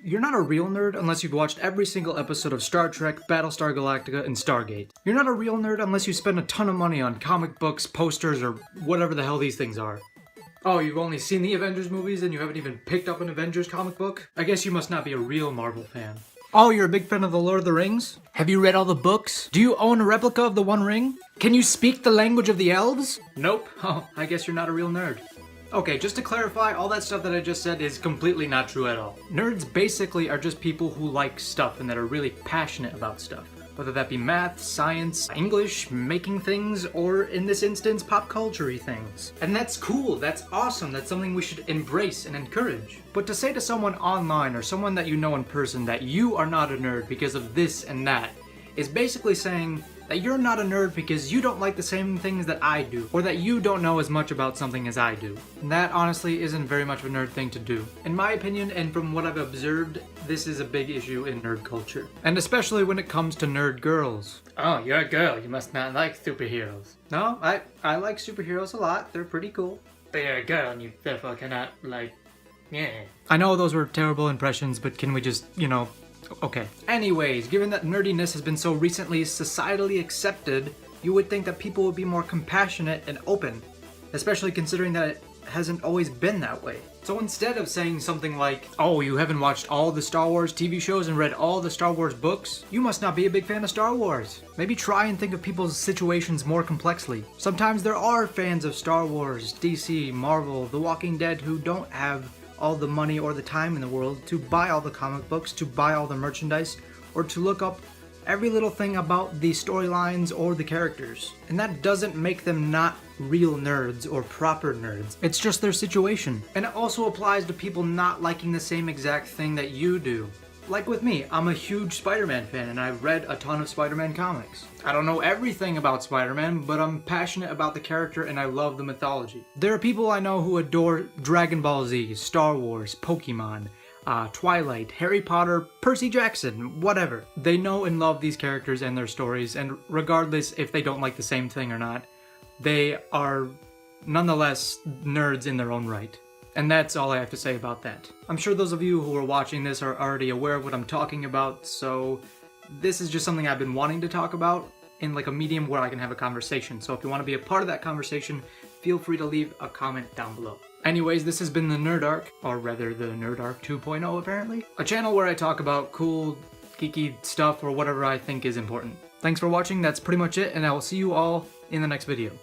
You're not a real nerd unless you've watched every single episode of Star Trek, Battlestar Galactica, and Stargate. You're not a real nerd unless you spend a ton of money on comic books, posters, or whatever the hell these things are. Oh, you've only seen the Avengers movies and you haven't even picked up an Avengers comic book? I guess you must not be a real Marvel fan. Oh, you're a big fan of the Lord of the Rings? Have you read all the books? Do you own a replica of the One Ring? Can you speak the language of the elves? Nope. Oh, I guess you're not a real nerd. Okay, just to clarify, all that stuff that I just said is completely not true at all. Nerds basically are just people who like stuff and that are really passionate about stuff. Whether that be math, science, English, making things, or in this instance, pop culture-y things. And that's cool, that's awesome, that's something we should embrace and encourage. But to say to someone online or someone that you know in person that you are not a nerd because of this and that is basically saying that you're not a nerd because you don't like the same things that I do, or that you don't know as much about something as I do. And that honestly isn't very much of a nerd thing to do. In my opinion, and from what I've observed, this is a big issue in nerd culture. And especially when it comes to nerd girls. Oh, you're a girl, you must not like superheroes. No, I like superheroes a lot, they're pretty cool. But you're a girl and you therefore cannot, like, yeah. I know those were terrible impressions, but can we just, okay. Anyways, given that nerdiness has been so recently societally accepted, you would think that people would be more compassionate and open, especially considering that it hasn't always been that way. So instead of saying something like, oh, you haven't watched all the Star Wars TV shows and read all the Star Wars books, you must not be a big fan of Star Wars. Maybe try and think of people's situations more complexly. Sometimes there are fans of Star Wars, DC, Marvel, The Walking Dead who don't have all the money or the time in the world to buy all the comic books, to buy all the merchandise, or to look up every little thing about the storylines or the characters. And that doesn't make them not real nerds or proper nerds. It's just their situation. And it also applies to people not liking the same exact thing that you do. Like with me, I'm a huge Spider-Man fan and I've read a ton of Spider-Man comics. I don't know everything about Spider-Man, but I'm passionate about the character and I love the mythology. There are people I know who adore Dragon Ball Z, Star Wars, Pokemon, Twilight, Harry Potter, Percy Jackson, whatever. They know and love these characters and their stories, and regardless if they don't like the same thing or not, they are nonetheless nerds in their own right. And that's all I have to say about that. I'm sure those of you who are watching this are already aware of what I'm talking about, so this is just something I've been wanting to talk about in like a medium where I can have a conversation. So if you want to be a part of that conversation, feel free to leave a comment down below. Anyways, this has been the Nerd Arc, or rather the Nerd Arc 2.0 apparently. A channel where I talk about cool, geeky stuff or whatever I think is important. Thanks for watching, that's pretty much it, and I will see you all in the next video.